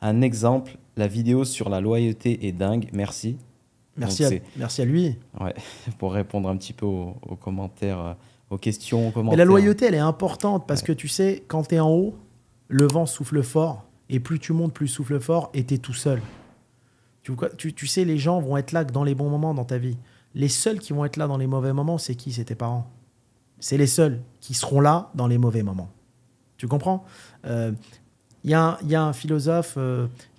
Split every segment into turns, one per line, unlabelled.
un exemple. La vidéo sur la loyauté est dingue. Merci.
Merci à lui.
Ouais, pour répondre un petit peu aux commentaires, aux questions, aux
Mais
commentaires.
la loyauté, elle est importante parce que tu sais, quand tu es en haut, le vent souffle fort. Et plus tu montes, plus il souffle fort et tu es tout seul. Tu sais, les gens vont être là que dans les bons moments dans ta vie. Les seuls qui vont être là dans les mauvais moments, c'est qui? C'est tes parents. C'est les seuls qui seront là dans les mauvais moments. Tu comprends? Y a un philosophe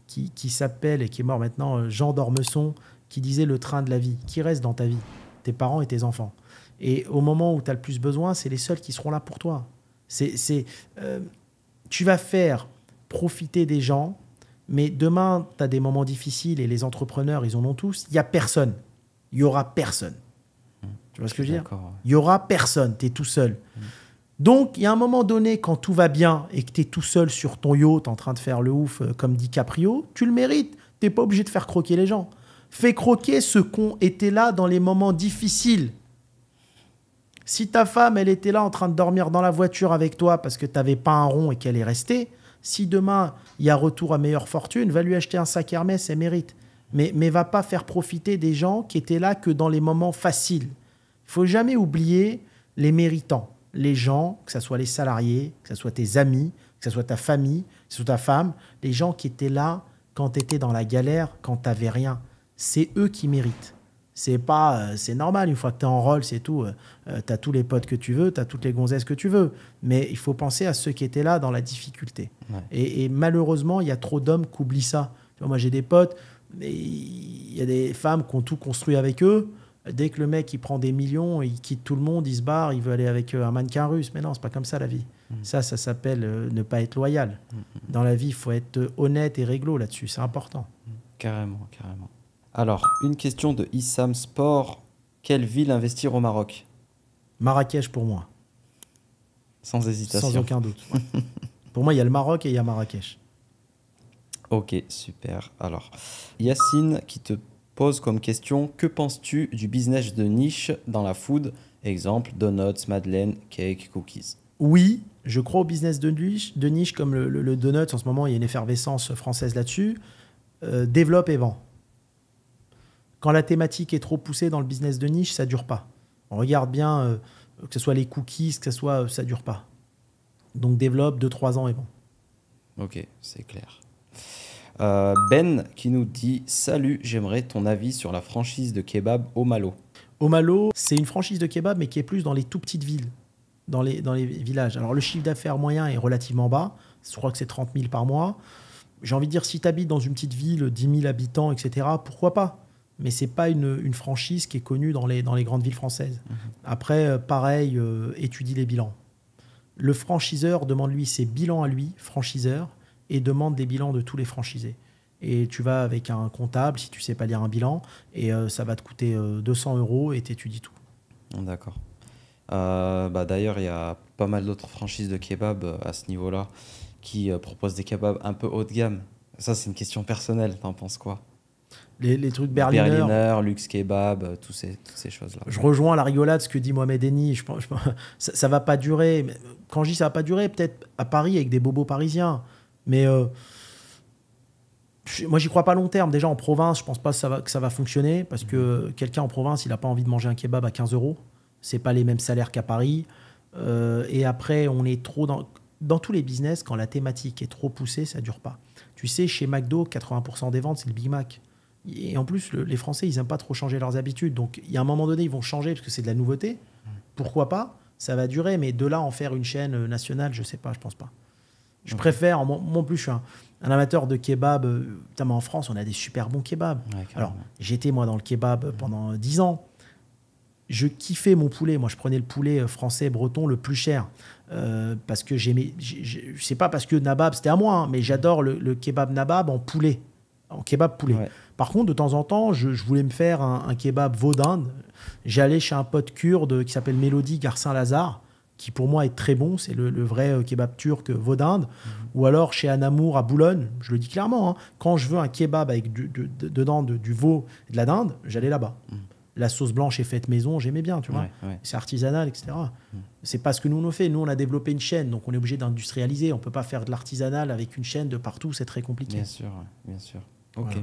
qui s'appelle, et qui est mort maintenant, Jean d'Ormesson, qui disait le train de la vie. Qui reste dans ta vie? Tes parents et tes enfants. Et au moment où tu as le plus besoin, c'est les seuls qui seront là pour toi. Tu vas faire profiter des gens, mais demain, tu as des moments difficiles et les entrepreneurs, ils en ont tous. Il n'y a personne. Il n'y aura personne. Tu vois ce que je veux dire? Il n'y aura personne. Tu es tout seul. Donc, il y a un moment donné, quand tout va bien et que tu es tout seul sur ton yacht en train de faire le ouf comme DiCaprio, tu le mérites. Tu n'es pas obligé de faire croquer les gens. Fais croquer ceux qui ont été là dans les moments difficiles. Si ta femme, elle était là en train de dormir dans la voiture avec toi parce que tu n'avais pas un rond et qu'elle est restée, si demain, il y a retour à meilleure fortune, va lui acheter un sac Hermès, elle mérite. Mais va pas faire profiter des gens qui étaient là que dans les moments faciles. Il ne faut jamais oublier les méritants. Les gens, que ce soit les salariés, que ce soit tes amis, que ce soit ta famille, que ce soit ta femme, les gens qui étaient là quand tu étais dans la galère, quand tu n'avais rien. C'est eux qui méritent. C'est normal, une fois que tu es en rôle, c'est tout. Tu as tous les potes que tu veux, tu as toutes les gonzesses que tu veux. Mais il faut penser à ceux qui étaient là dans la difficulté. Ouais. Et malheureusement, il y a trop d'hommes qui oublient ça. Tu vois, moi, j'ai des potes, il y a des femmes qui ont tout construit avec eux. Dès que le mec il prend des millions, il quitte tout le monde, il se barre, il veut aller avec un mannequin russe. Mais non, c'est pas comme ça la vie. Ça s'appelle ne pas être loyal. Dans la vie, il faut être honnête et réglo là-dessus. C'est important.
Carrément, carrément. Alors, une question de Issam Sport. Quelle ville investir au Maroc?
Marrakech pour moi.
Sans hésitation.
Sans aucun doute. Ouais. Pour moi, il y a le Maroc et il y a Marrakech.
Ok, super. Alors, Yacine qui te pose comme question, que penses-tu du business de niche dans la food? Exemple, donuts, madeleine, cake, cookies.
Oui, je crois au business de niche comme le donut. En ce moment, il y a une effervescence française là-dessus. Développe et vend. Quand la thématique est trop poussée dans le business de niche, ça ne dure pas. On regarde bien, que ce soit les cookies, que ce soit, ça ne dure pas. Donc développe 2-3 ans et vend.
Ok, c'est clair. Ben qui nous dit « Salut, j'aimerais ton avis sur la franchise de kebab au Malo ».
Au Malo, c'est une franchise de kebab, mais qui est plus dans les tout petites villes, dans les villages. Alors le chiffre d'affaires moyen est relativement bas. Je crois que c'est 30 000 par mois. J'ai envie de dire, si tu habites dans une petite ville, 10 000 habitants, etc., pourquoi pas? Mais ce n'est pas une franchise qui est connue dans les grandes villes françaises. Après, pareil, étudie les bilans. Le franchiseur demande lui ses bilans à lui, franchiseur, et demande des bilans de tous les franchisés. Et tu vas avec un comptable, si tu ne sais pas lire un bilan, et ça va te coûter 200 € et tu étudies tout.
D'accord. D'ailleurs, il y a pas mal d'autres franchises de kebab à ce niveau-là qui proposent des kebabs un peu haut de gamme. Ça, c'est une question personnelle. T'en penses quoi?
Les trucs Berliner,
Luxe Kebab, toutes ces choses-là.
Je rejoins la rigolade, ce que dit Mohamed Eni. Ça va pas durer. Quand je dis ça va pas durer, peut-être à Paris avec des bobos parisiens. Mais moi, j'y crois pas long terme. Déjà, en province, je pense pas que ça va fonctionner parce que quelqu'un en province, il n'a pas envie de manger un kebab à 15 €. C'est pas les mêmes salaires qu'à Paris. Et après, on est trop dans tous les business, quand la thématique est trop poussée, ça dure pas. Tu sais, chez McDo, 80% des ventes, c'est le Big Mac. Et en plus, les Français, ils n'aiment pas trop changer leurs habitudes. Donc, il y a un moment donné, ils vont changer parce que c'est de la nouveauté. Pourquoi pas? Ça va durer. Mais de là, en faire une chaîne nationale, je ne sais pas, je ne pense pas. Je préfère, moi en plus, je suis un amateur de kebab. En France, on a des super bons kebabs. Ouais, alors, j'étais, moi, dans le kebab pendant 10 ans. Je kiffais mon poulet. Moi, je prenais le poulet français, breton, le plus cher. Parce que j'aimais... C'est pas parce que Nabab, c'était à moi, hein, mais j'adore le kebab Nabab en poulet. En kebab poulet. Ouais. Par contre, de temps en temps, je voulais me faire un kebab veau d'Inde. J'allais chez un pote kurde qui s'appelle Mélodie Garcin-Lazare, qui pour moi est très bon. C'est le vrai kebab turc veau d'Inde. Ou alors chez Anamour à Boulogne, je le dis clairement, hein, quand je veux un kebab avec dedans du veau et de la dinde, j'allais là-bas. La sauce blanche est faite maison, j'aimais bien, tu vois. C'est artisanal, etc. C'est pas ce que nous on fait. Nous, on a développé une chaîne, donc on est obligé d'industrialiser. On peut pas faire de l'artisanal avec une chaîne de partout, c'est très compliqué.
Bien sûr, bien sûr. Ok.
Voilà.